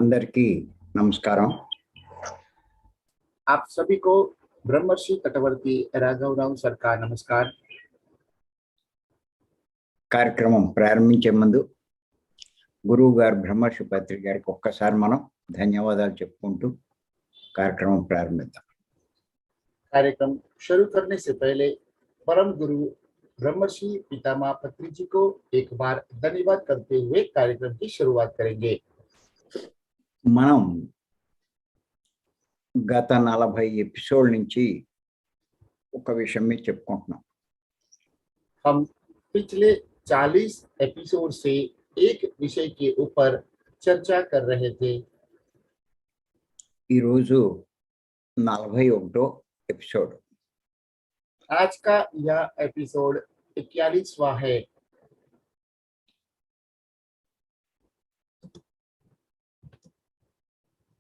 అందరికీ నమస్కారం. आप सभी को ब्रह्मर्षि तटवर्ती राघवराव सर का नमस्कार। కార్యక్రమం ప్రారంభించే ముందు గురువు గారు బ్రహ్మర్షి పత్రిక గారికి ఒక్కసారి మనం ధన్యవాదాలు చెప్పుకుంటూ కార్యక్రమం ప్రారంభిద్దాం. कार्यक्रम शुरू करने से पहले परम गुरु ब्रह्मर्षि पितामह पत्री जी को एक बार धन्यवाद करते हुए कार्यक्रम की शुरुआत करेंगे। మనం గత 40 ఎపిసోడ్ నుంచి ఒక విషయం మీద చెప్పుకుంటున్నాం. हम पिछले 40 एपिसोड से एक विषय के ऊपर चर्चा कर रहे थे। ఈరోజు 41వ ఎపిసోడ్. आज का यह एपिसोड 41वां है।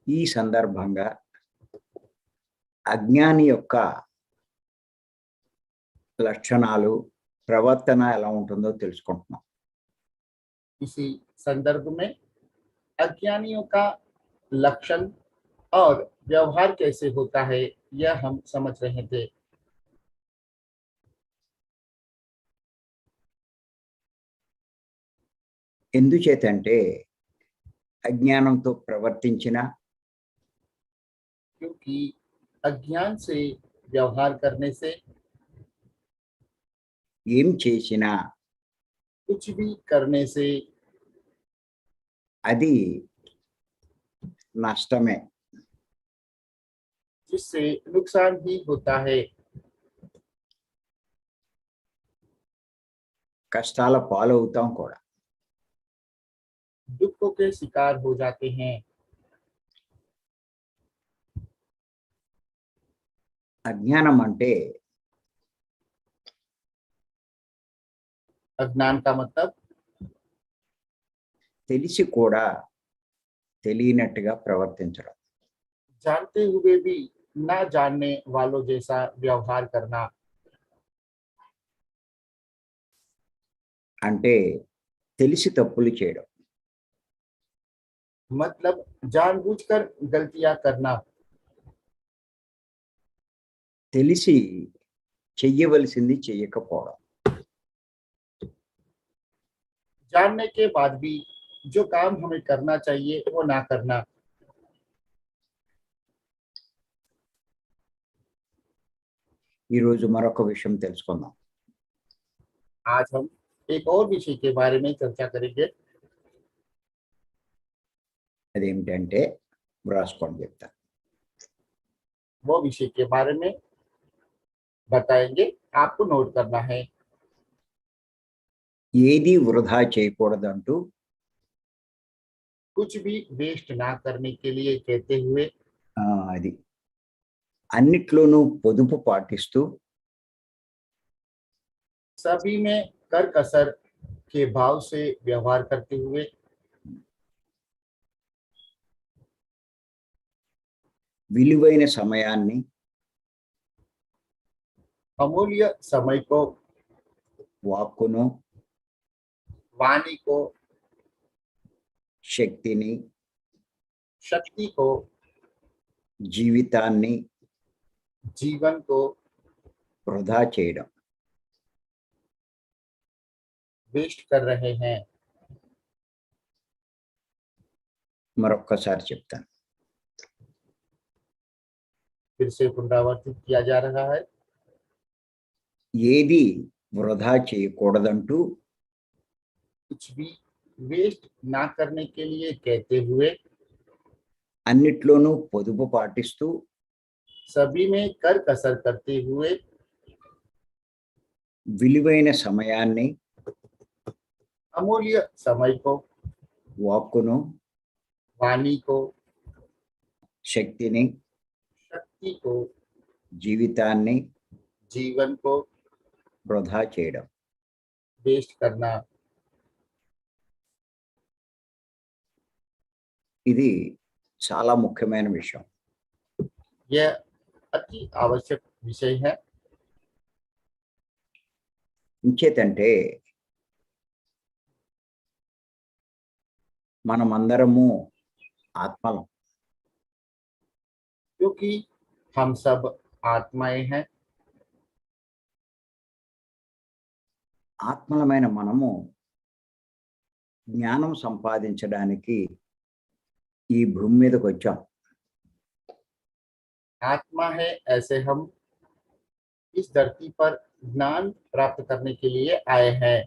ఈ సందర్భంగా అజ్ఞాని యొక్క లక్షణాలు, ప్రవర్తన ఎలా ఉంటుందో తెలుసుకుంటున్నాం. इसी संदर्भ में अज्ञानियों का लक्षण और व्यवहार कैसे होता है यह हम समझ रहे थे। ఎందుచేతంటే అజ్ఞానంతో ప్రవర్తించిన, क्योंकि अज्ञान से व्यवहार करने से, ఏం చేసినా कुछ भी करने से అది నష్టమే. जिससे नुकसान ही होता है। కష్టాల పాలవుతాం కూడా. दुखों के शिकार हो जाते हैं। అజ్ఞానం అంటే अज्ञान का मतलब తెలిసి కూడా తెలియనట్టుగా ప్రవర్తించడం. जानते हुए भी ना जानने वालों जैसा व्यवहार करना। అంటే తెలిసి తప్పులు చేయడం. मतलब जानबूझकर गलतियां करना। తెలిసి చెయ్యవలసింది చెయ్యకపోవడం. जानने के बाद भी जो काम हमें करना चाहिए वो ना करना। ఈరోజు మరొక విషయం తెలుసుకుందాం. आज हम एक और विषय के बारे में चर्चा करेंगे। అదేమిటంటే వ్రాసుకోండి చెప్తా. वो विषय के बारे में बताएंगे, आपको नोट करना है। ఏది వృధా చేయకూడదంటూ कुछ भी वेस्ट ना करने के लिए कहते हुए, అది అన్నిట్లోనూ పొదుపు పాటిస్తూ सभी में कर कसर के भाव से व्यवहार करते हुए, విలువైన సమయాన్ని, अमूल्य समय को, వాక్కును, वाणी को, శక్తిని, शक्ति को, జీవితాన్ని जीवन को వృధా చేయడం. वेस्ट कर रहे हैं। మరొక్కసారి చెప్తాను. फिर से पुनरावर्तित किया जा रहा है। ఏది వృధా చేయకూడదంటూ कुछ भी वेस्ट ना करने के लिए कहते हुए, అన్నిట్లోనూ పొదుపు పాటిస్తూ सभी में कर कसर करते हुए, విలువైన సమయాన్ని, अमूल्य समय को, వాక్కును, वाणी को, శక్తిని, शक्ति को, జీవితాన్ని जीवन को వృధా చేయడం. वेस्ट करना। ఇది చాలా ముఖ్యమైన విషయం. यह अति आवश्यक विषय है। ఇంచేతంటే మనమందరము ఆత్మలం. क्योंकि हम सब आत्माएं हैं। ఆత్మలమైన మనము జ్ఞానం సంపాదించడానికి ఈ భూమి మీదకి వచ్చాం. आत्मा है ऐसे हम इस धरती पर ज्ञान प्राप्त करने के लिए आए हैं।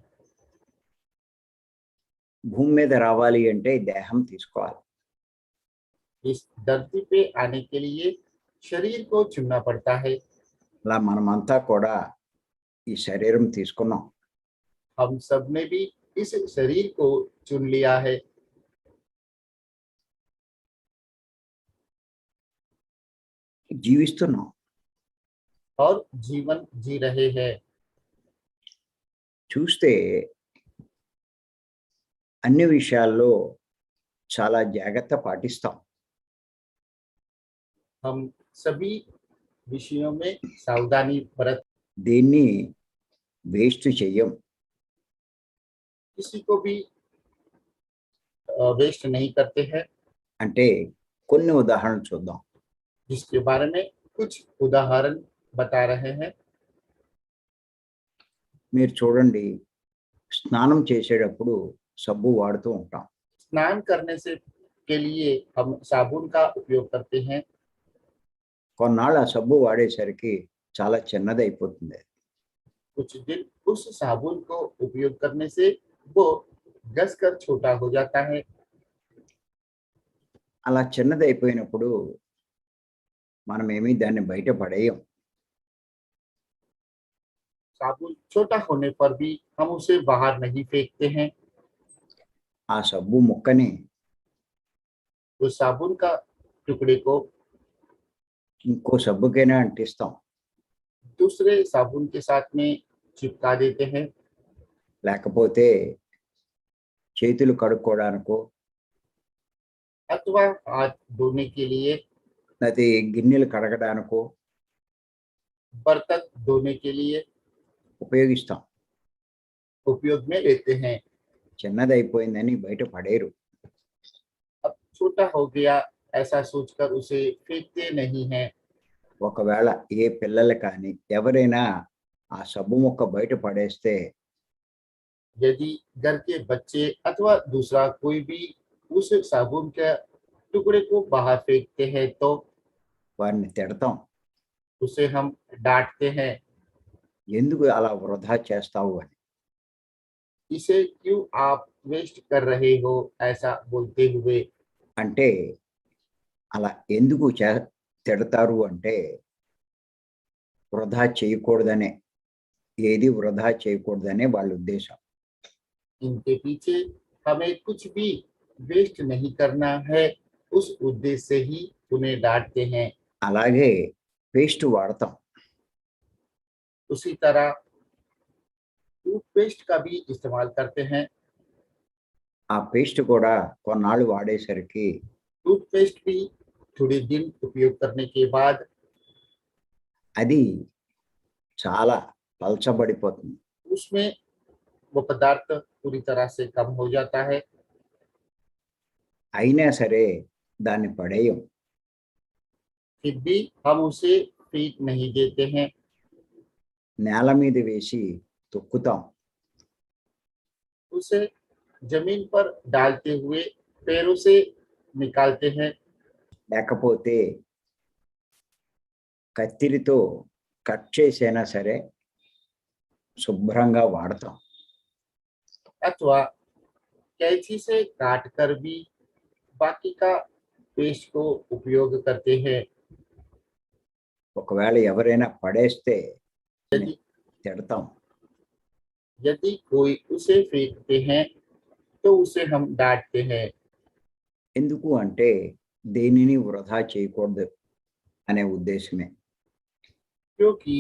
భూమి మీద రావాలి అంటే దేహం తీసుకోవాలి. इस धरती पे आने के लिए शरीर को चुनना पड़ता है। అలా మనమంతా కూడా ఈ శరీరం తీసుకున్నాం. हम सब ने भी इस शरीर को चुन लिया है జీవిస్తున్నాం. और जीवन जी रहे हैं। చూస్తే అన్ని విషయాల్లో చాలా జాగ్రత్త పాటిస్తాం. हम सभी विषयों में सावधानी बरत, దేన్ని వేస్ట్ చెయ్యం. किसी को भी वेस्ट नहीं करते हैं। అంటే కొన్ని ఉదాహరణలు చూద్దాం. जिसके बारे में कुछ उदाहरण बता रहे हैं। మీరు చూడండి, స్నానం చేసేటప్పుడు సబ్బు వాడుతూ ఉంటాం. स्नान करने से के लिए हम साबुन का उपयोग करते हैं। కొన్నాళ్ళు ఆ సబ్బు వాడేసరికి చాలా చిన్నదైపోతుంది. कुछ दिन उस साबुन को उपयोग करने से वो घस कर छोटा हो जाता है। అలా చిన్నదైపోయినప్పుడు మనం ఏమీ దాన్ని బయట పడేయం. साबुन छोटा होने पर भी हम उसे बाहर नहीं फेंकते हैं। ఆ సబ్బు ముక్కని तो साबुन का टुकड़े को ఇంకో సబ్బుకైనా అంటిస్తాం. दूसरे साबुन के साथ में चिपका देते हैं। లేకపోతే చేతులు కడుక్కోవడానికో अथवा हाथ धोने के लिए, లేకపోతే గిన్నెలు కడగడానికో बर्तन धोने के लिए ఉపయోగిస్తాం. उपयोग में लेते हैं। చిన్నదైపోయిందని బయట పడేరు. अब छोटा हो गया ऐसा सोचकर उसे फेंकते नहीं हैं। ఒకవేళ ఏ పిల్లలు కానీ ఎవరైనా ఆ సబ్బు ముక్క బయట పడేస్తే यदि घर के बच्चे अथवा दूसरा कोई भी उस साबुन के टुकड़े को बाहर फेंकते हैं तो వారిని తిడతాం. उसे हम डांटते हैं। ఎందుకు అలా వృధా చేస్తావు అని. इसे क्यों आप वेस्ट कर रहे हो ऐसा बोलते हुए। అంటే అలా ఎందుకు తిడతారు అంటే వృధా చేయకూడదనే, ఏది వృధా చేయకూడదనే వాళ్ళ ఉద్దేశం. इनके पीछे हमें कुछ भी वेस्ट नहीं करना है उस उद्देश्य से ही उन्हें डांटते हैं। అలాగే పేస్ట్ వాడతాం. उसी तरह टूथपेस्ट का भी इस्तेमाल करते हैं। ఆ పేస్ట్ కూడా కొన్నాళ్ళు వాడేసరికి टूथपेस्ट भी थोड़े दिन उपयोग करने के बाद అది చాలా పల్చబడిపోతుంది. उसमें वो पदार्थ पूरी तरह से कम हो जाता है। అయినా సరే దాన్ని పడేయం. फिर भी हम उसे फेंक नहीं देते हैं। నేల మీద వేసి తొక్కుతాం. उसे जमीन पर डालते हुए पैरों से निकालते हैं। లేకపోతే కత్తిరితో కట్ చేసైనా సరే శుభ్రంగా వాడతాం. अथवा कैंची से काट कर भी बाकी का पेस्ट को उपयोग करते हैं। ఒకవేళ ఎవరైనా పడేస్తే తిడతాం. यदि कोई उसे फेंकते हैं तो उसे हम डांटते हैं। ఎందుకు అంటే దేనిని వృధా చేయకూడదు అనే ఉద్దేశమే. क्योंकि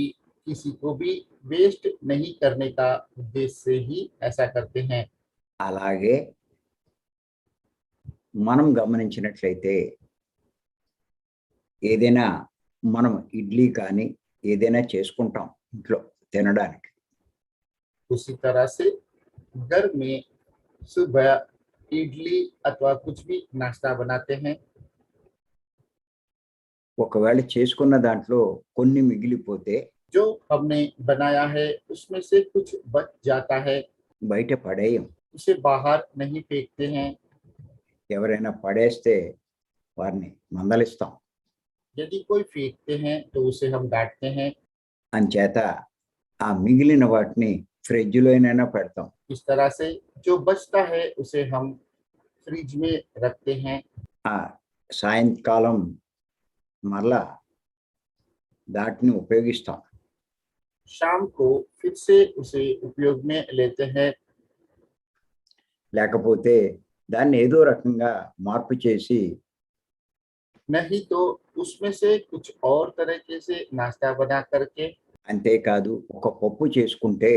किसी को भी वेस्ट नहीं करने का उद्देश्य से ही ऐसा करते हैं। అలాగే మనం గమనించినట్లయితే ఏదైనా మనం ఇడ్లీ కానీ ఏదైనా చేసుకుంటాం ఇంట్లో తినడానికి. उसी तरह से घर में सुबह इडली अथवा कुछ भी नाश्ता बनाते हैं, ఒకవేళ చేసుకున్న దాంట్లో కొన్ని మిగిలిపోతే जो हमने बनाया है उसमें से कुछ बच जाता है, బయట పడేయం. उसे बाहर नहीं फेंकते हैं। ఎవరైనా పడేస్తే వారిని మందలిస్తాం. यदि कोई फेंकते हैं तो उसे हम डांटते हैं। అంచేత ఆ మిగిలిన వాటిని ఫ్రిడ్జ్‌లోనైనా పెడతాం. इस तरह से जो बचता है उसे हम फ्रिज में रखते हैं। ఆ సాయంకాలం మరలా దాటిని ఉపయోగిస్తాం. शाम को फिर से उसे उपयोग में लेते हैं, లేకపోతే దాన్ని ఏదో రకంగా మార్పు చేసి नहीं तो उसमें से कुछ और तरीके से नाश्ता बना करके, అంతేకాదు ఒక పప్పు చేసుకుంటే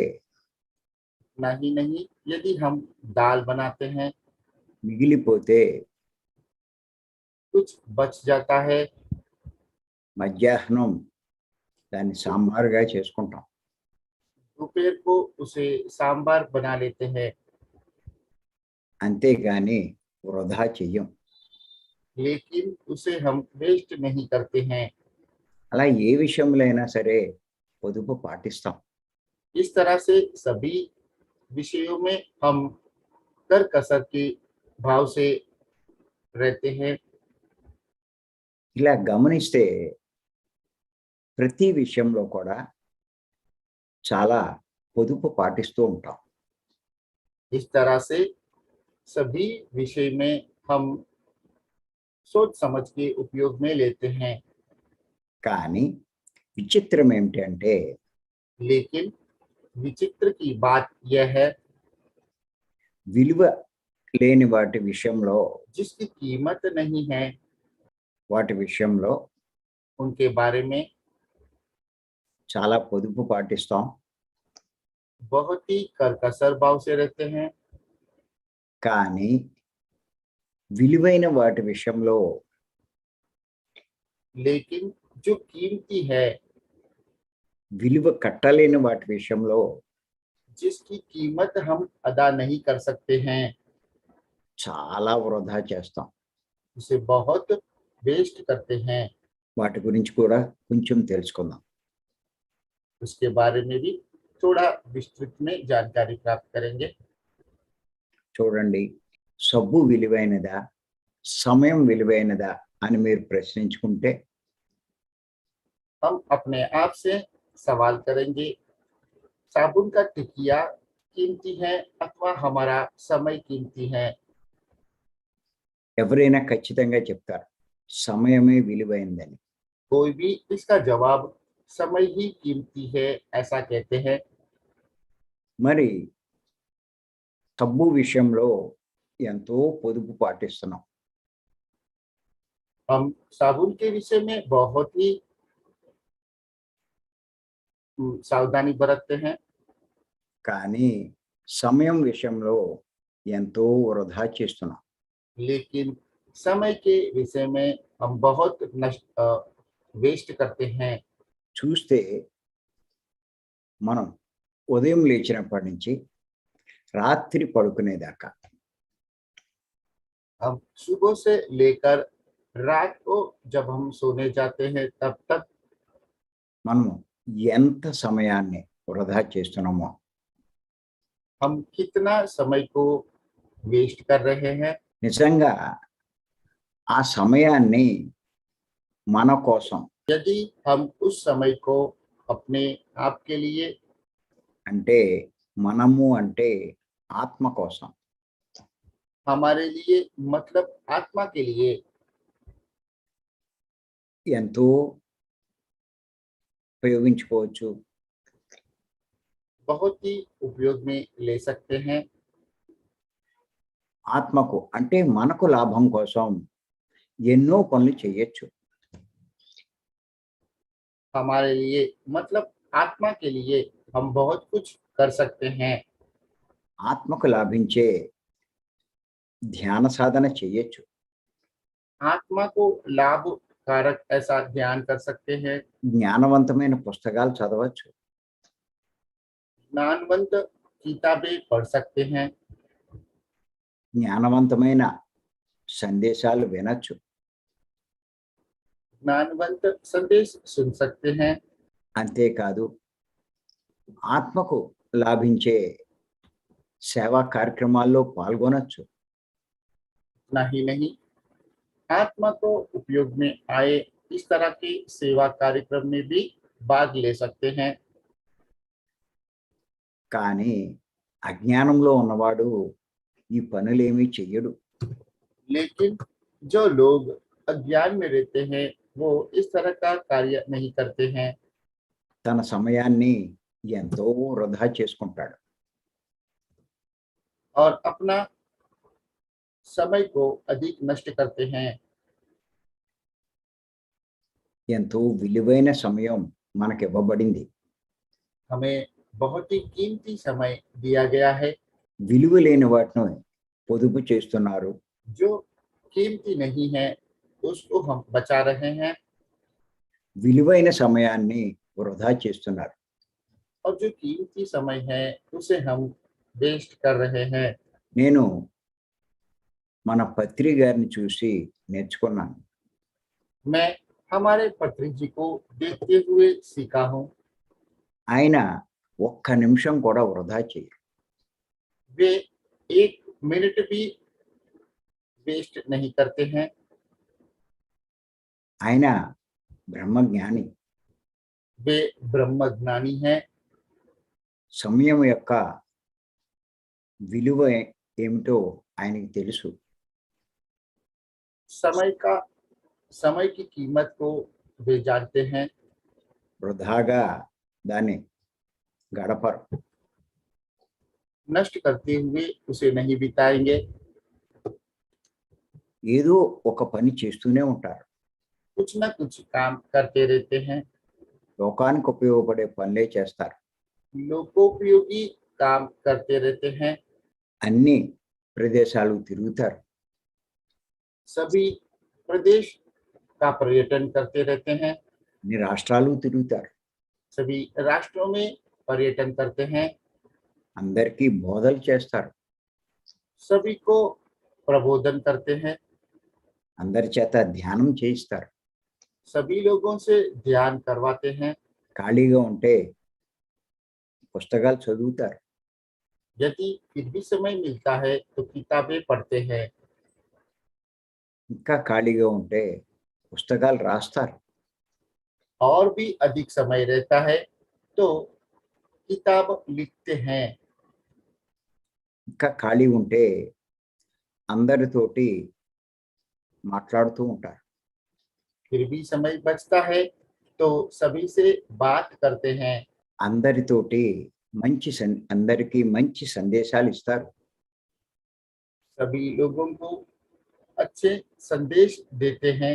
नहीं यदि हम दाल बनाते हैं, మిగిలిపోతే कुछ बच जाता है, మధ్యాహ్నం దాన్ని సాంబారుగా చేసుకుంటాం. दोपहर को उसे सांबार बना लेते हैं, అంతేగాని వృధా చెయ్యం. लेकिन उसे हम वेस्ट नहीं करते हैं। అలా ఏ విషయంలో అయినా సరే పొదుపు పాటిస్తాం. इस तरह से सभी विषयों में हम कर कसर के भाव से रहते हैं। ఇలా గమనిస్తే ప్రతి విషయంలో కూడా చాలా పొదుపు పాటిస్తూ ఉంటాం. इस तरह से सभी विषय में हम सोच समझ के उपयोग में लेते हैं। కానీ విచిత్రం ఏమిటి అంటే लेकिन विचित्र की बात यह है, విలువ లేని వాటి విషయంలో जिसकी कीमत नहीं है వాటి విషయంలో उनके बारे में చాలా పొదుపు పాటిస్తాం. बहुत ही करकसर भाव से रहते हैं। కానీ విలువైన వాటి విషయంలో लेकिन जो कीमती है, విలువ కట్టలేని వాటి విషయంలో जिसकी कीमत हम अदा नहीं कर सकते हैं, చాలా వృధా చేస్తాం. उसे बहुत वेस्ट करते हैं। వాటి గురించి కూడా కొంచెం తెలుసుకుందాం. उसके बारे में भी थोड़ा विस्तृत में जानकारी प्राप्त करेंगे। చూడండి, సబ్బు విలువైనదా, సమయం విలువైనదా అని మీరు ప్రశ్నించుకుంటే हम अपने आप से सवाल करेंगे, साबुन का टिकिया कीमती है अथवा हमारा समय कीमती है? ఎవరైనా ఖచ్చితంగా చెప్తారు సమయమే విలువైనదని. कोई भी इसका जवाब समय ही कीमती है ऐसा कहते हैं। మరి సబ్బు విషయంలో ఎంతో పొదుపు పాటిస్తున్నాం. हम साबुन के विषय में बहुत ही सावधानी बरतते हैं, కానీ సమయం విషయంలో ఎంతో వృధా చేస్తున్నాం. लेकिन समय के विषय में हम बहुत वेस्ट करते हैं। చూస్తే మనం ఉదయం లేచినప్పటి నుంచి రాత్రి పడుకునేదాకా हम सुबह से लेकर रात को जब हम सोने जाते हैं तब तक మనము ఎంత సమయాన్ని వృధా చేస్తున్నామో हम कितना समय को वेस्ट कर रहे हैं। నిజంగా ఆ సమయాన్ని మన కోసం यदि हम उस समय को अपने आप के लिए, అంటే మనము అంటే ఆత్మ కోసం हमारे लिए मतलब आत्मा के लिए ఎంతో ఉపయోగించుకోవచ్చు. बहुत ही उपयोग में ले सकते हैं। ఆత్మకు అంటే మనకు లాభం కోసం ఎన్నో పనులు చేయొచ్చు. हमारे लिए मतलब आत्मा के लिए हम बहुत कुछ कर सकते हैं। ఆత్మకు లాభించే ధ్యాన సాధన చేయొచ్చు. आत्मा को लाभ कारक ऐसा ध्यान कर सकते हैं। జ్ఞానవంతమైన పుస్తకాలు చదవచ్చు. ज्ञानवंत किताबें पढ़ सकते हैं। జ్ఞానవంతమైన సందేశాలు వినొచ్చు. ज्ञानवंत संदेश सुन सकते हैं। అంతేకాదు ఆత్మకు లాభించే సేవా కార్యక్రమాల్లో పాల్గొనొచ్చు. ना ही नहीं, आत्मा को उपयोग में आए इस तरह के सेवा कार्यक्रम में भी भाग ले सकते हैं। కానీ అజ్ఞానంలో ఉన్నవాడు ఈ పనులేమీ చెయ్యడు. लेकिन जो लोग अज्ञान में रहते हैं वो इस तरह का कार्य नहीं करते हैं తన సమయాన్ని ఎంతో వృధా చేసుకుంటాడు. और अपना समय को अधिक नष्ट करते हैं। ఎంతో విలువైన సమయం మనకి ఇవ్వబడింది. हमें बहुत ही कीमती समय दिया गया है। విలువ లేని వాటిని పొదుపు చేస్తున్నారు. जो कीमती नहीं है उसको हम बचा रहे हैं విలువైన సమయాన్ని వృధా చేస్తున్నారు. और जो कीमती समय है उसे हम वेस्ट कर रहे हैं। నేను మన పత్రి గారిని చూసి నేర్చుకున్నాను. मैं हमारे पत्री जी को देखते हुए सीखा हूँ। ఆయన ఒక్క నిమిషం కూడా వృధా చేయరు. वे एक मिनट भी वेस्ट नहीं करते हैं। ఆయన బ్రహ్మజ్ఞాని. वे ब्रह्म ज्ञानी हैं। సమయం యొక్క విలువ ఏమిటో ఆయనకి తెలుసు. समय की कीमत को वे जानते हैं। వృధాగా దాన్ని గడపరు. नष्ट करते हुए उसे नहीं बिताएंगे। ఏదో ఒక పని చేస్తూనే ఉంటారు. कुछ न कुछ काम करते रहते हैं। లోకానికి ఉపయోగపడే పనులే చేస్తారు. लोकोपयोगी काम करते रहते हैं। అన్ని ప్రదేశాలు తిరుగుతారు. सभी प्रदेश का पर्यटन करते रहते हैं। అన్ని రాష్ట్రాలు తిరుగుతారు. सभी राष्ट्रों में पर्यटन करते हैं। అందరికీ బోధలు చేస్తారు. सभी को प्रबोधन करते हैं। అందరి చేత ధ్యానం చేయిస్తారు. सभी लोगों से ध्यान करवाते हैं। ఖాళీగా ఉంటే పుస్తకాలు చదువుతారు. यदि फिर भी समय मिलता है तो किताबें पढ़ते हैं। ఇంకా ఖాళీగా ఉంటే పుస్తకాలు రాస్తారు. और भी अधिक समय रहता है तो किताब लिखते हैं। ఇంకా ఖాళీ ఉంటే అందరితోటి మాట్లాడుతూ ఉంటారు. फिर भी समय बचता है तो सभी से बात करते हैं। అందరితోటి అందరికీ మంచి సందేశాలు ఇస్తారు. सभी लोगों को अच्छे संदेश देते हैं।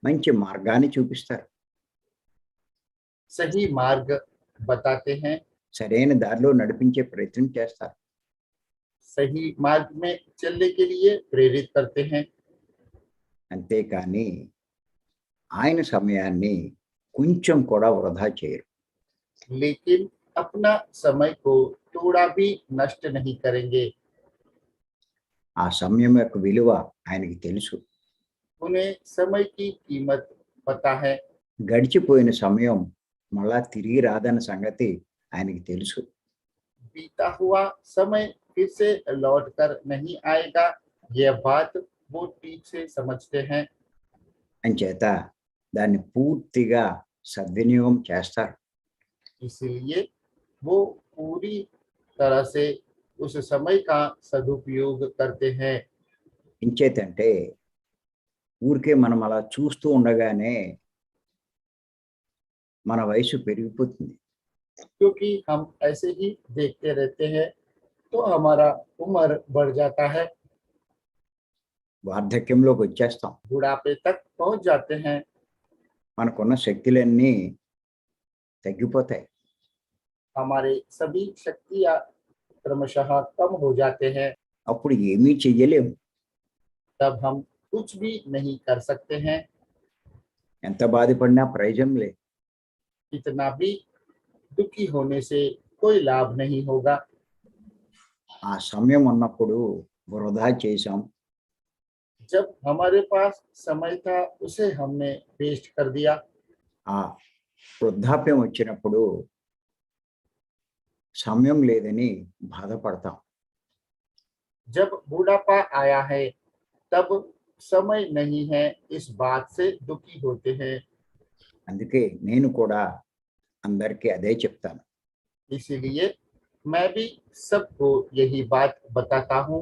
మంచి మార్గాన్ని చూపిస్తారు. सही मार्ग बताते हैं। సరైన దారిలో నడిపించే ప్రయత్నం చేస్తారు. सही मार्ग में चलने के लिए प्रेरित करते हैं। అంతేకాని ఆయన సమయాన్ని కొంచెం కూడా వృధా చేయరు. लेकिन अपना समय को थोड़ा भी नष्ट नहीं करेंगे। ఆ సమయం యొక్క విలువ ఆయనకి తెలుసు. उन्हें समय की कीमत पता है। గడిచిపోయిన సమయం మళ్ళా తిరిగి రాదన్న సంగతి ఆయనకి తెలుసు. बीता हुआ समय फिर से लौट कर नहीं आएगा, यह बात वो ठीक से समझते हैं। అంచేత దాన్ని పూర్తిగా సద్వినియోగం చేస్తారు. इसलिए वो पूरी तरह से उस समय का सदुपयोग करते हैं। ఇంచేతంటే ఊరికే మనం అలా చూస్తూ ఉండగానే మన వయసు పెరిగిపోతుంది. क्योंकि हम ऐसे ही देखते रहते हैं तो हमारा उम्र बढ़ जाता है। వార్ధక్యంలోకి వచ్చేస్తాం. बुढ़ापे तक पहुंच जाते हैं। మనకున్న శక్తులన్నీ తగ్గిపోతాయి. हमारे सभी शक्तियां क्रमशः कम हो जाते हैं। అప్పుడు ఏమీ చెయ్యలేము. तब हम कुछ भी नहीं कर सकते हैं। ఎంత బాధపడినా ప్రయోజనం లేదు. इतना भी दुखी होने से कोई लाभ नहीं होगा। ఆ సమయం ఉన్నప్పుడు వృధా చేశాం. जब हमारे पास समय था उसे हमने वेस्ट कर दिया। ఆ వృద్ధాప్యం వచ్చినప్పుడు సమయం లేదని బాధపడతాం. जब बूढ़ापा आया है तब समय नहीं है इस बात से दुखी होते हैं। అందుకే నేను కూడా అందరికీ అదే చెప్తాను. इसीलिए मैं भी सबको यही बात बताता हूँ।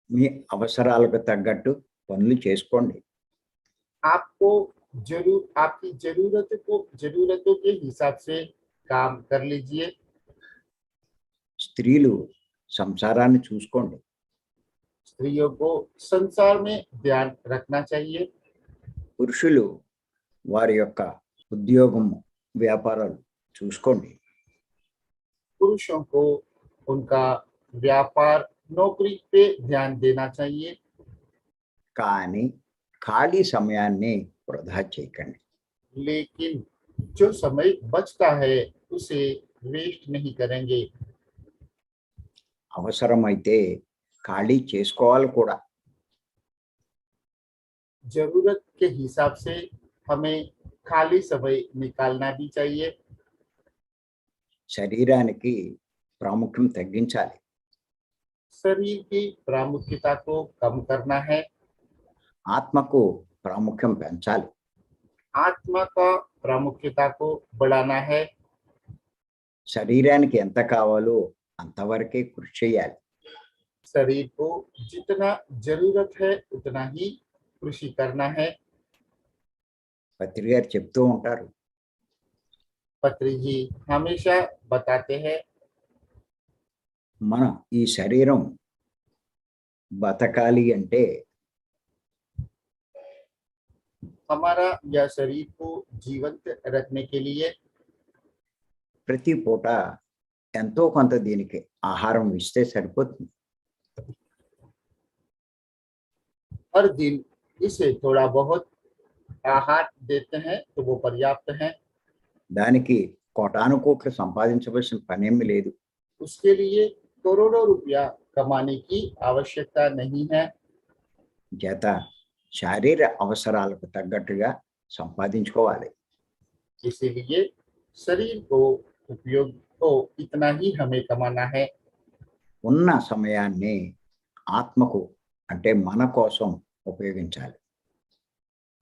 మీ అవసరాలకు తగ్గట్టు పనులు చేసుకోండి. आपको आपकी जरूरतों के हिसाब से काम कर लीजिए। స్త్రీలు సంసారాన్ని చూసుకోండి. स्त्रियों को संसार में ध्यान रखना चाहिए। పురుషులు వారి యొక్క ఉద్యోగం వ్యాపారాలు చూసుకోండి. पुरुषों को उनका व्यापार नौकरी पे ध्यान देना चाहिए। కానీ ఖాళీ సమయాన్ని వృధా చేయకండి. लेकिन जो समय बचता है उसे वेस्ट नहीं करेंगे। అవసరమైతే ఖాళీ చేసుకోవాలి కూడా. जरूरत के हिसाब से हमें खाली समय निकालना भी चाहिए। శరీరానికి ప్రాముఖ్యం తగ్గించాలి. शरीर की प्रामुख्यता को कम करना है। ఆత్మకు ప్రాముఖ్యం పెంచాలి. आत्मा का प्रामुख्यता को बढ़ाना है। శరీరానికి ఎంత కావాలో అంతవరకే కృషి చేయాలి. शरीर को जितना जरूरत है उतना ही कृषि करना है। పత్రి గారు చెప్తూ ఉంటారు, पत्री जी हमेशा बताते हैं మన ఈ శరీరం బతకాలి అంటే हमारा यह शरीर को जीवंत रखने के लिए ప్రతి పూట ఎంతో కొంత దీనికి ఆహారం ఇస్తే సరిపోతుంది. हर दिन इसे थोड़ा बहुत आहार देते हैं तो वो पर्याप्त है। దానికి కోటాను కోట్లు సంపాదించవలసిన పనేమి లేదు. उसके लिए करोड़ों रुपया कमाने की आवश्यकता नहीं है। చేత శారీర అవసరాలకు తగ్గట్టుగా సంపాదించుకోవాలి. इसीलिए शरीर को उपयोग को इतना ही हमें कमाना है। ఉన్న సమయాన్ని ఆత్మకు అంటే మన కోసం ఉపయోగించాలి.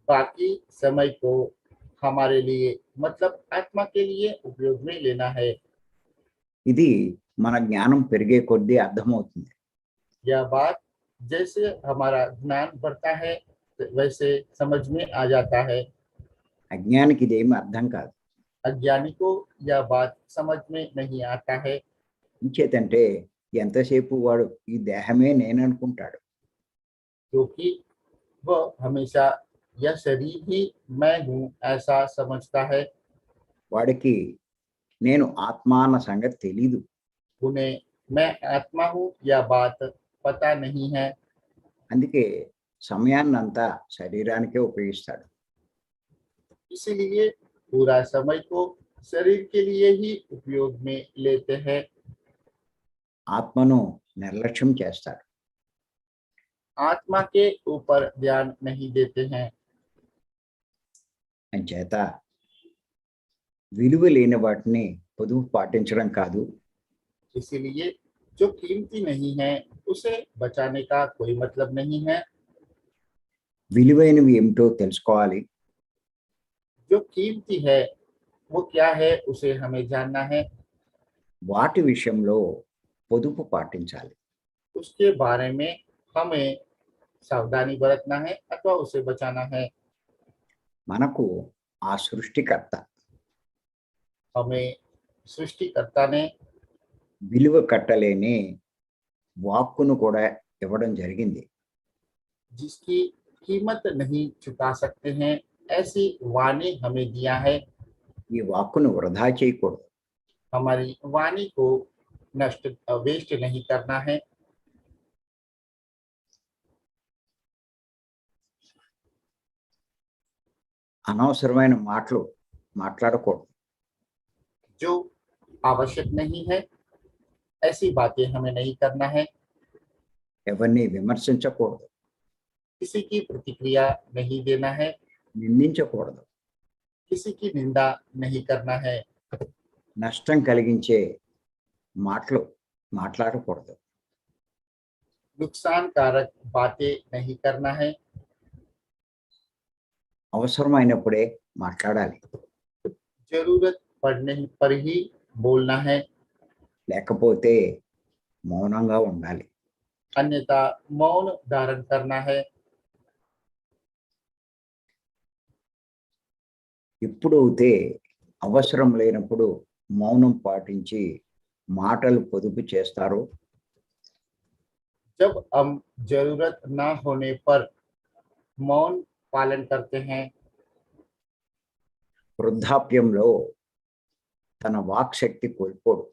बाकी समय को हमारे लिए मतलब आत्मा के लिए उपयोग में लेना है। ఇది మన జ్ఞానం పెరిగే కొద్దీ అర్థమవుతుంది. यह बात जैसे हमारा ज्ञान बढ़ता है वैसे समझ में आ जाता है। అజ్ఞానికి ఇదేమి అర్థం కాదు. अज्ञानी को यह बात समझ में नहीं आता है। ఇంచేతంటే ఎంతసేపు వాడు ఈ దేహమే నేను అనుకుంటాడు. क्योंकि वह हमेशा यह शरीर ही मैं हूँ ऐसा समझता है। వాడికి నేను ఆత్మ అన్న సంగతి తెలీదు. उन्हें मैं आत्मा हूँ यह बात पता नहीं है। అందుకే సమయాన్నంతా శరీరానికే ఉపయోగిస్తాడు. इसीलिए पूरा समय को शरीर के लिए ही उपयोग में लेते हैं। ఆత్మను నిర్లక్ష్యం చేస్తాడు. आत्मा के ऊपर ध्यान नहीं देते हैं। అంచేత విలువ లేని వాటిని పొదుపు పాటించడం కాదు, इसीलिए जो कीमती नहीं है उसे बचाने का कोई मतलब नहीं है। విలువైనవి ఏమిటో తెలుసుకోవాలి. जो कीमती है वो क्या है उसे हमें जानना है। వాటి విషయంలో పొదుపు పాటించాలి. उसके बारे में हमें सावधानी बरतना है अथवा उसे बचाना है। మనకు ఆ సృష్టికర్త हमें सृष्टिकर्ता ने విలువ కట్టలేని వాక్కును కూడా ఇవ్వడం జరిగింది. जिसकी कीमत नहीं चुका सकते हैं ऐसी वाणी हमें दिया है। ఈ వాక్కును వృధా చేయకూడదు. हमारी वाणी को वेस्ट नहीं करना है। అనవసరమైన మాటలు మాట్లాడకూడదు. जो आवश्यक नहीं है ऐसी बातें हमें नहीं करना है, ఎవరిని విమర్శించకూడదు, किसी की प्रतिक्रिया नहीं देना है, నిందించకూడదు, किसी की निंदा नहीं करना है, నష్టం కలిగించే మాటలు మాట్లాడకూడదు, नुकसानकारक बातें नहीं करना है, అవసరమైనప్పుడే మాట్లాడాలి, जरूरत पड़ने पर ही बोलना है, లేకపోతే మౌనంగా ఉండాలి. अन्यथा मौन धारण करना है। ఎప్పుడైతే అవసరం లేనప్పుడు మౌనం పాటించి మాటలు పొదుపు చేస్తారో जब हम जरूरत ना होने पर मौन पालन करते हैं, వృద్ధాప్యంలో తన వాక్ శక్తి కోల్పోడు,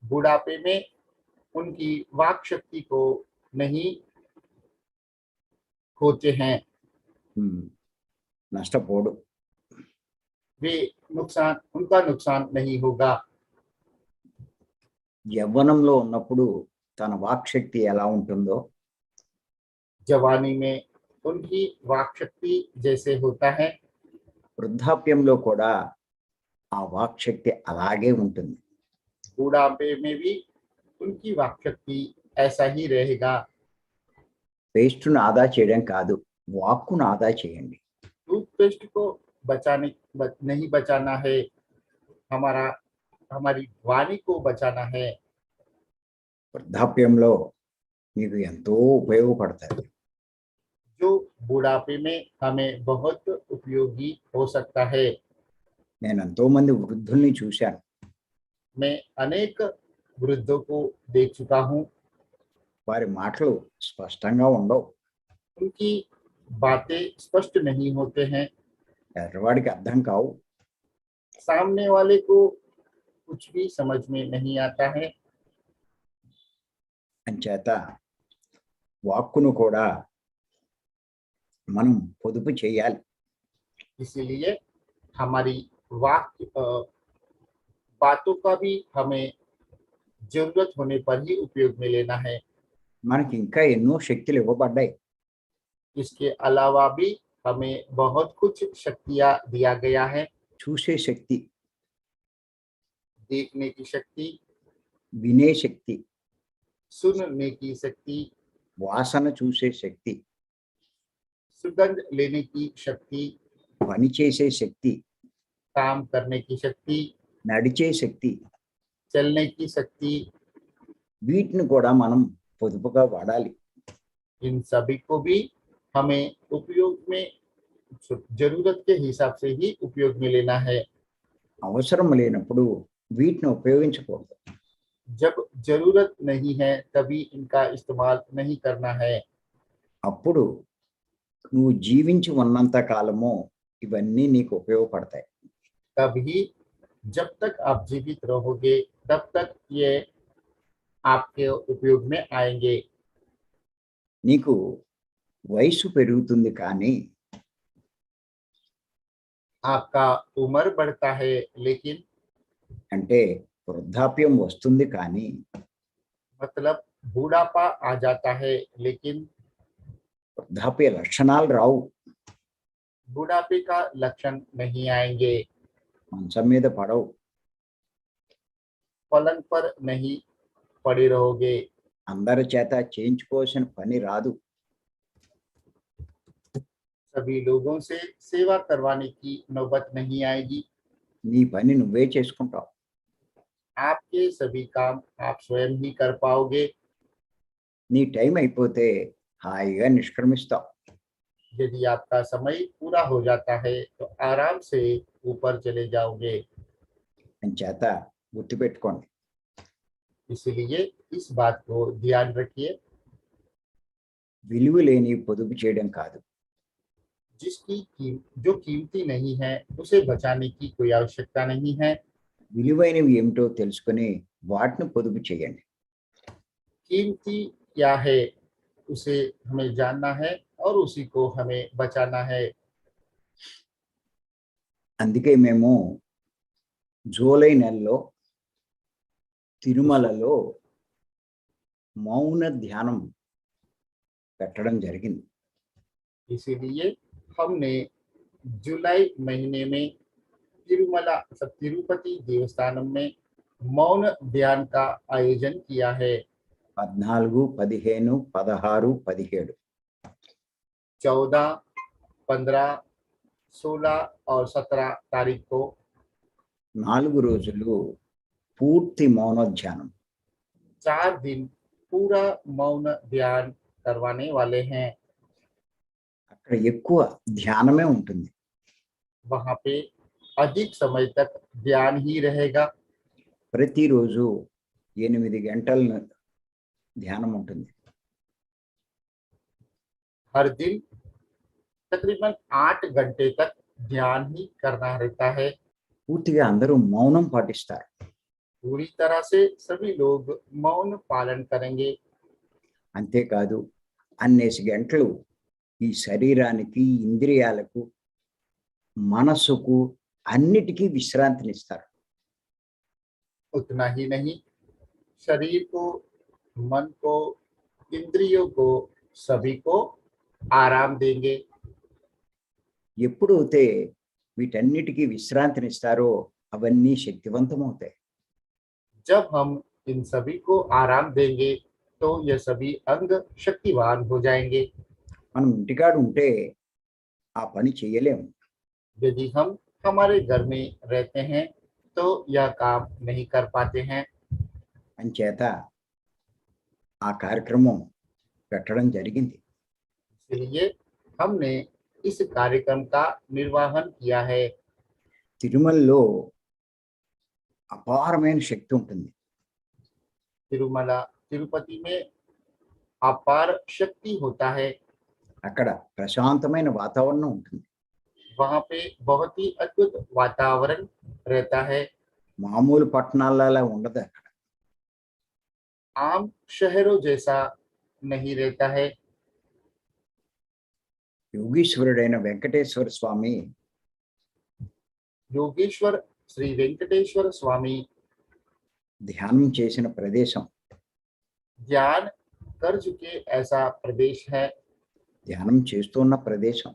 बुढ़ापे में उनकी वाक शक्ति को नहीं खोते हैं, నష్టపోడు. वे उनका नुकसान नहीं होगा। యవ్వనంలో ఉన్నప్పుడు తన వాక్ శక్తి ఎలా ఉంటుందో जवानी में उनकी वाक शक्ति जैसे होता है, వృద్ధాప్యంలో కూడా ఆ వాక్ శక్తి అలాగే ఉంటుంది. बुढ़ापे में भी उनकी वाक शक्ति ऐसा ही रहेगा। పేస్టును ఆదా చేయడం కాదు, వాక్కును ఆదా చేయండి. टूथपेस्ट को नहीं बचाना है, हमारी वाणी को बचाना है। వృద్ధాప్యంలో మీకు ఎంతో ఉపయోగపడతాయి. जो बुढ़ापे में हमें बहुत उपयोगी हो सकता है। నేను ఎంతో మంది వృద్ధుల్ని చూశాను. मैं अनेक वृद्धों को देख चुका हूँ। వారి మాటలు స్పష్టంగా ఉండవు, उनकी बातें स्पष्ट नहीं होते हैं, ఎర్రవాడికి అర్థం కావు. सामने वाले को कुछ भी समझ में नहीं आता है। అంచేత వాక్కును కూడా మనం పొదుపు చేయాలి. इसीलिए हमारी बातों का भी हमें जरूरत होने पर ही उपयोग में लेना है। మనకి ఇంకా ఎన్నో శక్తులు ఇవ్వబడ్డాయి. इसके अलावा भी हमें बहुत कुछ शक्तियां दिया गया है। చూసే శక్తి, देखने की शक्ति, వినే శక్తి, सुनने की शक्ति, వాసన చూసే శక్తి, सुगंध लेने की शक्ति, పని చేసే శక్తి, काम करने की शक्ति, నడిచే శక్తి, चलने की शक्ति, వీటిని కూడా మనం పొదుపుగా వాడాలి. इन सभी को भी हमें उपयोग में जरूरत के हिसाब से ही उपयोग में लेना है। అవసరం లేనప్పుడు వీటిని ఉపయోగించకూడదు. जब जरूरत नहीं है तभी इनका इस्तेमाल नहीं करना है। అప్పుడు నువ్వు జీవించి ఉన్నంత కాలము ఇవన్నీ నీకు ఉపయోగపడతాయి. तभी जब तक आप जीवित रहोगे तब तक ये आपके उपयोग में आएंगे। నీకు వయసు పెరుగుతుంది కానీ आपका उम्र बढ़ता है लेकिन అంటే వృద్ధాప్యం వస్తుంది కానీ मतलब बूढ़ापा आ जाता है लेकिन వృద్ధాప్య లక్షణాలు రావు. बुढ़ापे का लक्षण नहीं आएंगे, మంచం మీద పడవు, पलंग पर नहीं पड़े रहोगे, అందరి చేత చేయించుకోవాల్సిన పని రాదు. सभी लोगों से सेवा करवाने की नौबत नहीं आएगी। నీ పని నువ్వే చేసుకుంటావు. आपके सभी काम आप स्वयं ही कर पाओगे। నీ టైం అయిపోతే హాయిగా నిష్క్రమిస్తావు. यदि आपका समय पूरा हो जाता है तो आराम से ऊपर चले जाओगे। అంచేత గుర్తుపెట్టుకోండి, इसलिए इस बात को ध्यान रखिए, విలువ లేని పొదుపు చేయడం కాదు, जो कीमती नहीं है उसे बचाने की कोई आवश्यकता नहीं है। విలువైనవి ఏమిటో తెలుసుకొని వాటిని పొదుపు చేయండి. कीमती क्या है उसे हमें जानना है और उसी को हमें बचाना है। అందుకే మేము జూలై నెలలో తిరుమలలో మౌన ధ్యానం పెట్టడం జరిగింది. इसीलिए हमने जुलाई महीने में तिरुपति देवस्थानम में मौन ध्यान का आयोजन किया है। 14, 15, 16, 17 14, 15, 16 और 17 तारीख को 4 రోజులు పూర్తి మౌన ధ్యానం. 4 दिन पूरा मौन ध्यान करवाने वाले हैं। అక్కడ ఎక్కువ ధ్యానమే ఉంటుంది. वहां पे अधिक समय तक ध्यान ही रहेगा। ప్రతిరోజు 8 గంటలు ధ్యానం ఉంటుంది. हर दिन तकरीबन 8 घंटे तक ध्यान ही करना रहता है। పూర్తిగా అందరూ మౌనం పాటిస్తారు. पूरी तरह से सभी लोग मौन पालन करेंगे। అంతేకాదు అన్నేసి గంటలు ఈ శరీరానికి, ఇంద్రియాలకు, మనసుకు అన్నిటికీ విశ్రాంతినిస్తారు. उतना ही नहीं, शरीर को, मन को, इंद्रियों को, सभी को आराम देंगे। ఎప్పుడైతే వీటన్నిటికీ విశ్రాంతినిస్తారో అవన్నీ శక్తివంతమవుతాయి. जब हम इन सभी को आराम देंगे तो ये सभी अंग शक्तिवान हो जाएंगे। మనం ఇంటికాడ ఉంటే ఆ పని చేయలేము. यदि हम हमारे घर में रहते हैं तो यह काम नहीं कर पाते हैं। అంచేత ఆ కార్యక్రమం పెట్టడం జరిగింది. इसलिए हमने इस कार्यक्रम का निर्वहन किया है। తిరుమలలో అపారమైన శక్తి ఉంటుంది. तिरुपति में अपार शक्ति होता है। అక్కడ ప్రశాంతమైన వాతావరణం ఉంటుంది. वहाँ पे बहुत ही अद्भुत वातावरण रहता है। మామూలు పట్టణాలలో ఉండదు. అక్కడ आम शहरों जैसा नहीं रहता है। యోగీశ్వరుడైన వెంకటేశ్వర స్వామి योगेश्वर श्री वेंकटेश्वर स्वामी ధ్యానం చేసిన ప్రదేశం, ध्यान कर चुके ऐसा प्रदेश है। ధ్యానం చేస్తున్న ప్రదేశం.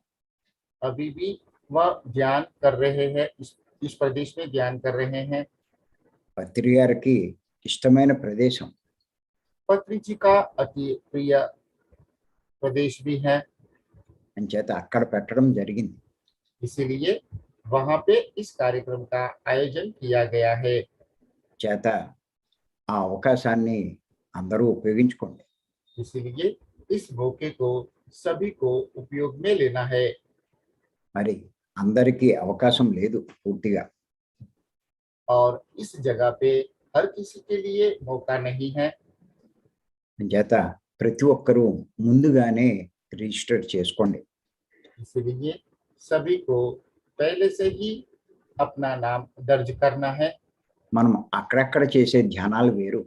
अभी भी वह ध्यान कर रहे हैं, इस प्रदेश में ध्यान कर रहे हैं। పత్రి గారికి ఇష్టమైన ప్రదేశం. पत्री जी का अति प्रिय प्रदेश भी है। అంచేత అక్కడ పెట్టడం జరిగింది. इसीलिए वहां पे इस कार्यक्रम का आयोजन किया गया है। చేత ఆ అవకాశాన్ని అందరూ ఉపయోగించుకోండి. इसीलिए इस मौके को सभी को उपयोग में लेना है। మరి అందరికీ అవకాశం లేదు పూర్తిగా. और इस जगह पे हर किसी के लिए मौका नहीं है। చేత ప్రతి ఒక్కరూ ముందుగానే రిజిస్టర్ చేసుకోండి. इसलिए सभी को पहले से ही अपना नाम दर्ज करना है। మనం అక్కడక్కడ చేసే ధ్యానాలు వేరు.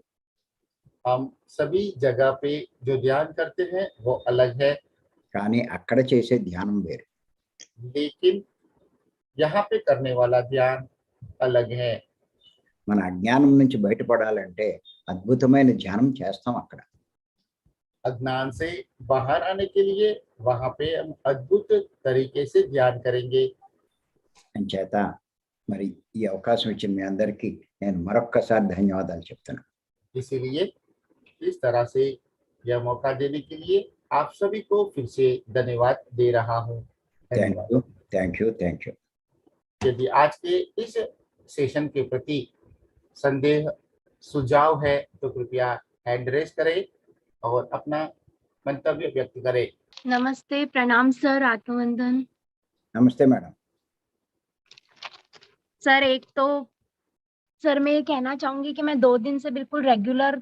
हम सभी जगह पे जो ध्यान करते हैं वो अलग है, కానీ అక్కడ చేసే ధ్యానం వేరు. लेकिन यहाँ पे करने वाला ध्यान अलग है। మన అజ్ఞానం నుంచి బయటపడాలంటే అద్భుతమైన ధ్యానం చేస్తాం అక్కడ. अज्ञान से बाहर आने के लिए वहां पे हम अद्भुत तरीके से ध्यान करेंगे। అంచేత మరి ఈ అవకాశం ఇచ్చిన మీ అందరికీ నేను మరొక్కసారి ధన్యవాదాలు చెప్తున్నాను. इसीलिए इस तरह से यह मौका देने के लिए आप सभी को फिर से धन्यवाद दे रहा हूँ। Thank you, thank you, thank you. यदि आज के इस सेशन के प्रति संदेह सुझाव है तो कृपया हैंड रेज करें और अपना मंतव्य व्यक्त करें। नमस्ते, प्रणाम सर, आत्मवंदन। నమస్తే మేడం. सर एक तो सर मैं ये कहना चाहूंगी कि मैं 2 दिन से बिल्कुल रेगुलर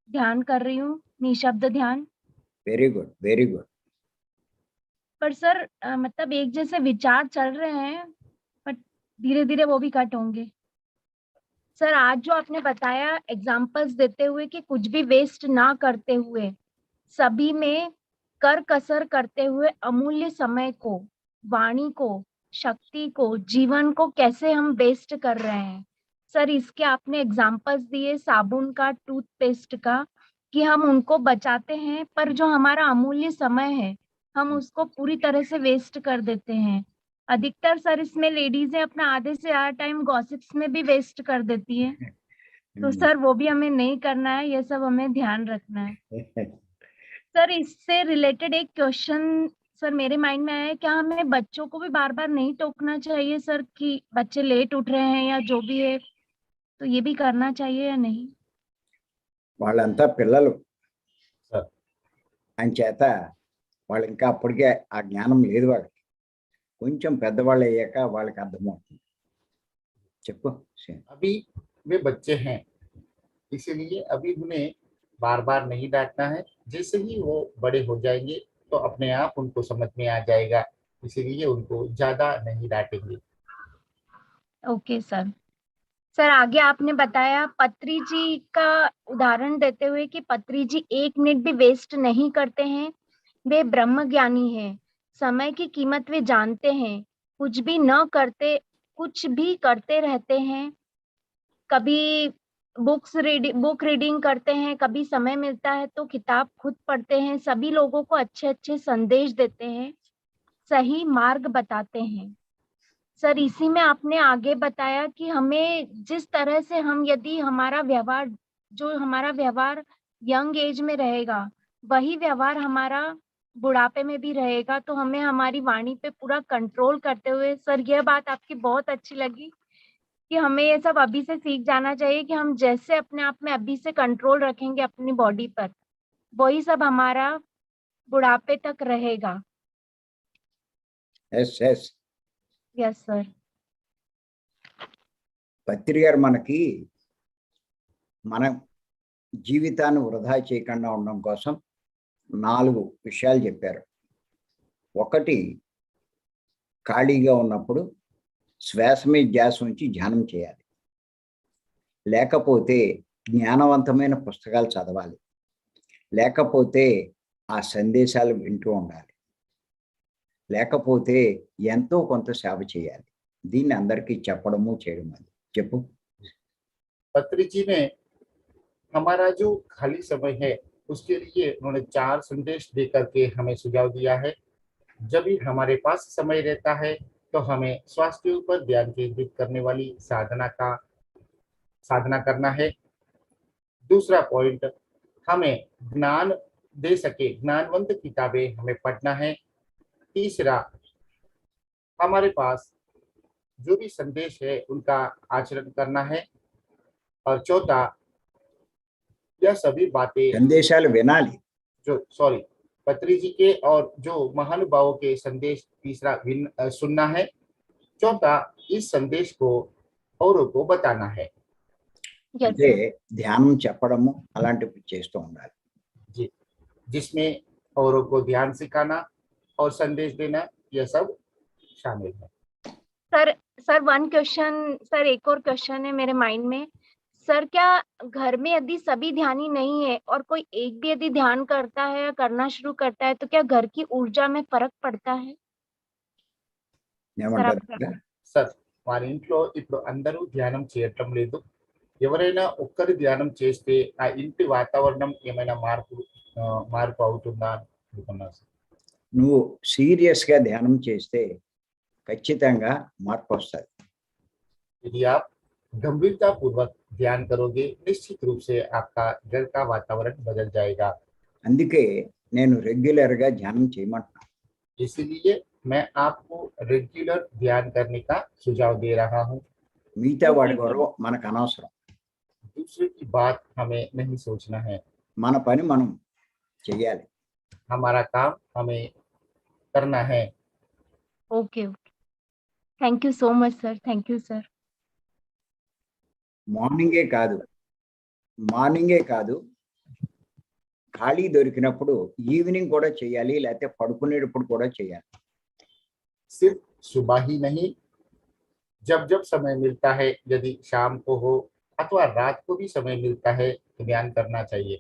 ध्यान कर रही हूँ, निशब्द ध्यान। Very good, very good. पर सर मतलब एक जैसे विचार चल रहे हैं, बट धीरे धीरे वो भी कट होंगे। सर आज जो आपने बताया एग्जाम्पल्स देते हुए कि कुछ भी वेस्ट ना करते हुए, सभी में कर कसर करते हुए अमूल्य समय को, वाणी को, शक्ति को, जीवन को कैसे हम वेस्ट कर रहे हैं, सर इसके आपने एग्जांपल्स दिए साबुन का, टूथपेस्ट का, कि हम उनको बचाते हैं, पर जो हमारा अमूल्य समय है हम उसको पूरी तरह से वेस्ट कर देते हैं। अधिकतर सर इसमें लेडीजें अपना आधे से ज्यादा टाइम गॉसिप्स में भी वेस्ट कर देती है, तो सर वो भी हमें नहीं करना है, ये सब हमें ध्यान रखना है। सर इससे रिलेटेड एक क्वेश्चन सर मेरे माइंड में आया है, क्या हमें बच्चों को भी बार बार नहीं टोकना चाहिए सर कि बच्चे लेट उठ रहे हैं या जो भी है, तो ये भी करना चाहिए या नहीं? వాళ్ళంతా పిల్లలు సార్ అని చేత వాళ్ళు ఇంకా అప్పటికే ఆ జ్ఞానం లేదు వాళ్ళకి. కొంచెం పెద్దవాళ్ళు అయ్యాక వాళ్ళకి అర్థమవుతుంది. చెప్పు. अभी वे बच्चे हैं, इसीलिए अभी उन्हें बार बार नहीं डांटना है। जैसे ही वो बड़े हो जाएंगे तो अपने आप उनको समझ में आ जाएगा, इसीलिए उनको ज्यादा नहीं डांटेंगे। Okay sir. सर आगे आपने बताया पत्री जी का उदाहरण देते हुए कि पत्री जी 1 मिनट भी वेस्ट नहीं करते हैं, वे ब्रह्म ज्ञानी हैं, समय की कीमत वे जानते हैं, कुछ भी करते रहते हैं, कभी बुक रीडिंग करते हैं, कभी समय मिलता है तो किताब खुद पढ़ते हैं, सभी लोगों को अच्छे अच्छे संदेश देते हैं, सही मार्ग बताते हैं। सर इसी में आपने आगे बताया कि हमें जिस तरह से हम यदि हमारा व्यवहार यंग एज में रहेगा, वही व्यवहार हमारा बुढ़ापे में भी रहेगा, तो हमें हमारी वाणी पे पूरा कंट्रोल करते हुए, सर यह बात आपकी बहुत अच्छी लगी कि हमें ये सब अभी से सीख जाना चाहिए कि हम जैसे अपने आप में अभी से कंट्रोल रखेंगे अपनी बॉडी पर, वही सब हमारा बुढ़ापे तक रहेगा। Yes yes yes sir. Patri garu మనకి మన జీవితాన్ని వృధా చేయకుండా ఉండడం కోసం 4 విషయాలు చెప్పారు. ఒకటి, ఖాళీగా ఉన్నప్పుడు శ్వాస మీద ధ్యాస ఉంచి ధ్యానం చేయాలి. లేకపోతే జ్ఞానవంతమైన పుస్తకాలు చదవాలి. లేకపోతే ఆ సందేశాలు వింటూ ఉండాలి. లేకపోతే ఎంతో కొంత సేవ చేయాలి. దీన్ని అందరికీ చెప్పడము చేయడం. అది చెప్పు. पत्री जी ने हमारा जो खाली समय है उसके लिए उन्होंने 4 संदेश देकर के हमें सुझाव दिया है। जब भी हमारे पास समय रहता है तो हमें स्वास्थ्य के ऊपर ध्यान केंद्रित करने वाली साधना करना है। दूसरा पॉइंट, हमें ज्ञान दे सके ज्ञानवंत किताबें हमें पढ़ना है। तीसरा, हमारे पास जो भी संदेश है उनका आचरण करना है। और चौथा, यह सभी बातें సందేశాలు వినాలి. पत्री जी के और जो महानुभावों के संदेश तीसरा सुनना है। चौथा, इस संदेश को औरों को बताना है। అంటే ధ్యానం చెప్పడము అలాంటివి చేస్తూ ఉండాలి. जी, जिसमें औरों को ध्यान सिखाना और संदेश देना, यह सब शामिल है। सर वन क्वेश्चन, सर एक और क्वेश्चन है मेरे माइंड में। सर क्या घर में यदि सभी ध्यानी नहीं है और कोई एक भी यदि ध्यान करता है या करना शुरू करता है तो क्या घर की ऊर्जा में फर्क पड़ता है? ఏమంటారు? సార్ వారి ఇంట్లో ఇప్పుడు అందరూ ధ్యానం చేయటం లేదు. ఎవరైనా ఒక్కరి ధ్యానం చేస్తే ఆ ఇంటి వాతావరణం ఏమైనా మార్పు అవుతుందా అనుకున్నా సార్. నువ్వు సీరియస్ గా ధ్యానం చేస్తే ఖచ్చితంగా మార్పు వస్తుంది. यदि आप गंभीरता पूर्वक ध्यान करोगे, निश्चित रूप से आपका घर का वातावरण बदल जाएगा। అందుకే నేను రెగ్యులర్ గా ధ్యానం చేయమంటున్నాను. इसीलिए मैं आपको रेगुलर ध्यान करने का सुझाव दे रहा हूँ। మిగతా వాడి గొడవ మనకు అనవసరం. दूसरे की बात हमें नहीं सोचना है, మన పని మనం చెయ్యాలి. हमारा काम हमें करना है। Okay okay, thank you so much sir, thank you sir. మార్నింగే కాదు ఖాళీ దొరికినప్పుడు ఈవినింగ్ కూడా చేయాలి, లేకపోతే పడుకునేటప్పుడు కూడా చేయాలి. सिर्फ सुबह ही नहीं, जब जब समय मिलता है, यदि शाम को हो अथवा रात को भी समय मिलता है तो ध्यान करना चाहिए।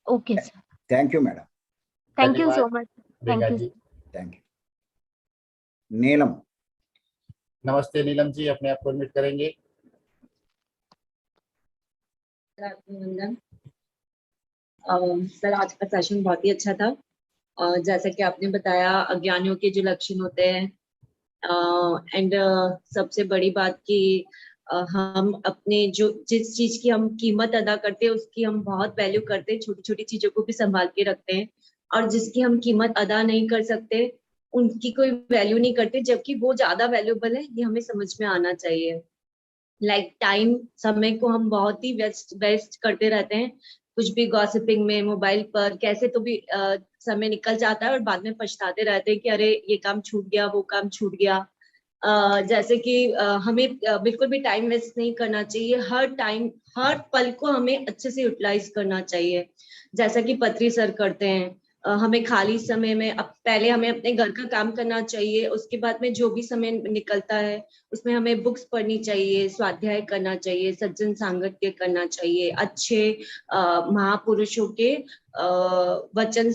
Okay sir, thank you madam. Thank you धन्यवाद so much, thank Rekha you. जी। Thank you. నీలం नमस्ते नीलम जी, अपने आप को अनम्यूट करेंगे। अभिनंदन। सर, आज का सेशन बहुत ही अच्छा था। जैसा कि आपने बताया अज्ञानियों के जो लक्षण होते हैं, एंड सबसे बड़ी बात कि हम अपने जो जिस चीज की हम कीमत अदा करते हैं उसकी हम बहुत वैल्यू करते हैं, छोटी छोटी चीजों को भी संभाल के रखते हैं, और जिसकी हम कीमत अदा नहीं कर सकते उनकी कोई वैल्यू नहीं करते, जबकि वो ज्यादा वैल्यूबल है। ये हमें समझ में आना चाहिए। टाइम, समय को हम बहुत ही वेस्ट वेस्ट करते रहते हैं, कुछ भी गॉसिपिंग में, मोबाइल पर कैसे तो भी समय निकल जाता है और बाद में पछताते रहते हैं कि अरे ये काम छूट गया, वो काम छूट गया। जैसे कि हमें बिल्कुल भी टाइम वेस्ट नहीं करना चाहिए। हर टाइम, हर पल को हमें अच्छे से यूटिलाइज करना चाहिए, जैसा कि पत्री सर करते हैं। हमें खाली समय में पहले हमें अपने घर का काम करना चाहिए, उसके बाद में जो भी समय निकलता है उसमें हमें बुक्स पढ़नी चाहिए, स्वाध्याय करना चाहिए, सज्जन सांगत्य करना चाहिए, अच्छे महापुरुषों के प्रवचन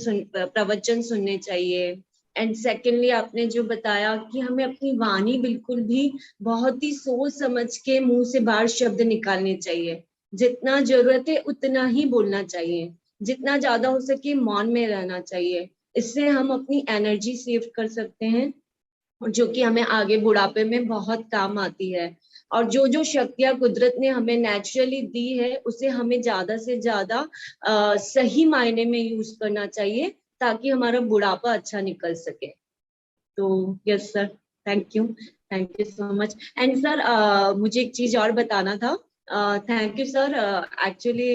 सुनने चाहिए। एंड सेकेंडली, आपने जो बताया कि हमें अपनी वाणी बिल्कुल भी बहुत ही सोच समझ के मुंह से बाहर शब्द निकालने चाहिए। जितना जरूरत है उतना ही बोलना चाहिए, जितना ज्यादा हो सके मौन में रहना चाहिए। इससे हम अपनी एनर्जी सेव कर सकते हैं, जो कि हमें आगे बुढ़ापे में बहुत काम आती है। और जो जो शक्तियां कुदरत ने हमें नेचुरली दी है उसे हमें ज्यादा से ज्यादा सही मायने में यूज करना चाहिए, ताकि हमारा बुढ़ापा अच्छा निकल सके। तो yes sir, thank you so much. And sir, मुझे एक चीज और बताना था। Thank you sir. Actually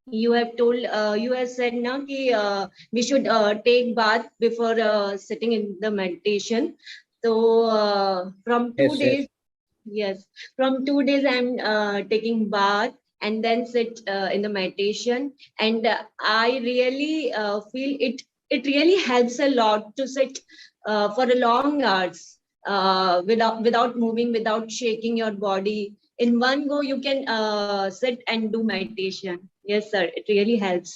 you have told, you have said now ki we should take bath before sitting in the meditation. So from 2 days, yes, from 2 days I'm taking bath and then sit in the meditation, and I really feel it really helps a lot to sit for a long hours, without moving, without shaking your body. In one go you can sit and do meditation. Yes sir, it really helps.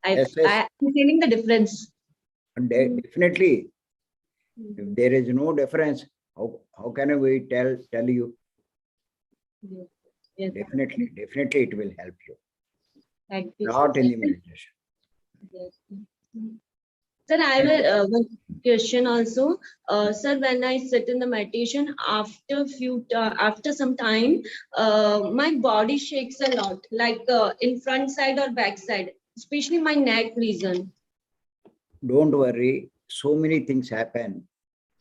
Yes, yes. I'm feeling the difference. Definitely, if there is no difference, how can we tell you? Yes, yes, Definitely it will help you. thank you Not sir. in the meditation. Yes. Sir, I have one question also. Sir, when I sit in the meditation, after some time, my body shakes a lot, like in front side or back side, especially my neck region. Don't worry, so many things happen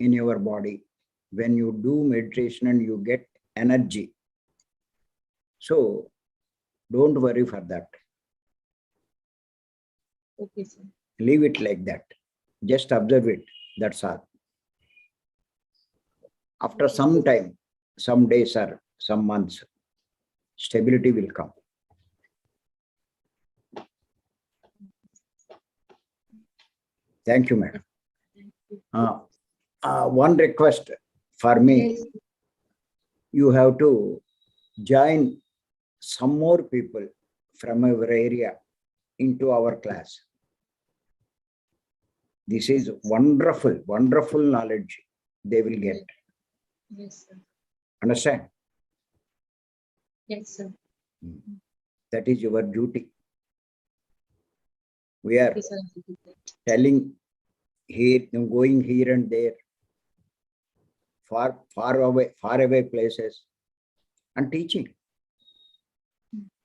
in your body when you do meditation and you get energy. So don't worry for that. Okay sir. Leave it like that. Just observe it. That's all. After some time, some days or some months, stability will come. Thank you, madam. One request for me, Yes. you have to join some more people from our area into our class. This is wonderful, wonderful knowledge they will get. Yes sir. Understand? Yes sir. That is your duty. We are Okay, sir. telling here, going here and there, far away places, and teaching.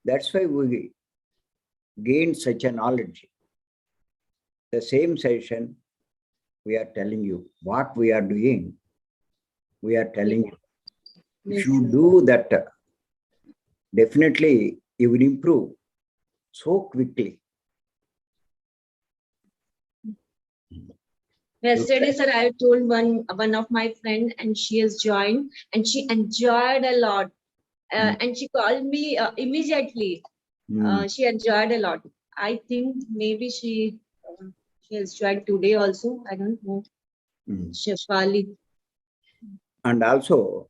That's why we gain such a knowledge. The same session, we are telling you what we are doing. We are telling you. If you do that, definitely you will improve so quickly. Yesterday, sir, I told one of my friend, and she has joined, and she enjoyed a lot. And she called me immediately. She enjoyed a lot. I think maybe she has joined today also. I don't know. Shefali. And also,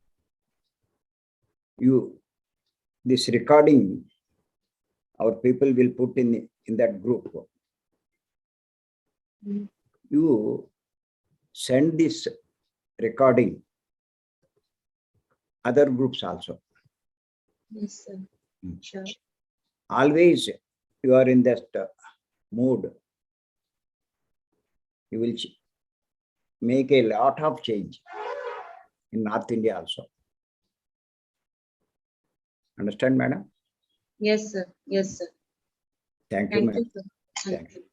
this recording, our people will put in that group. You send this recording other groups also. Yes, sir. Sure. Always you are in that mood. You will make a lot of change in North India also. Understand, madam? Yes, sir. Yes, sir. Thank you, Thank madam. you, sir. Thank Thank you.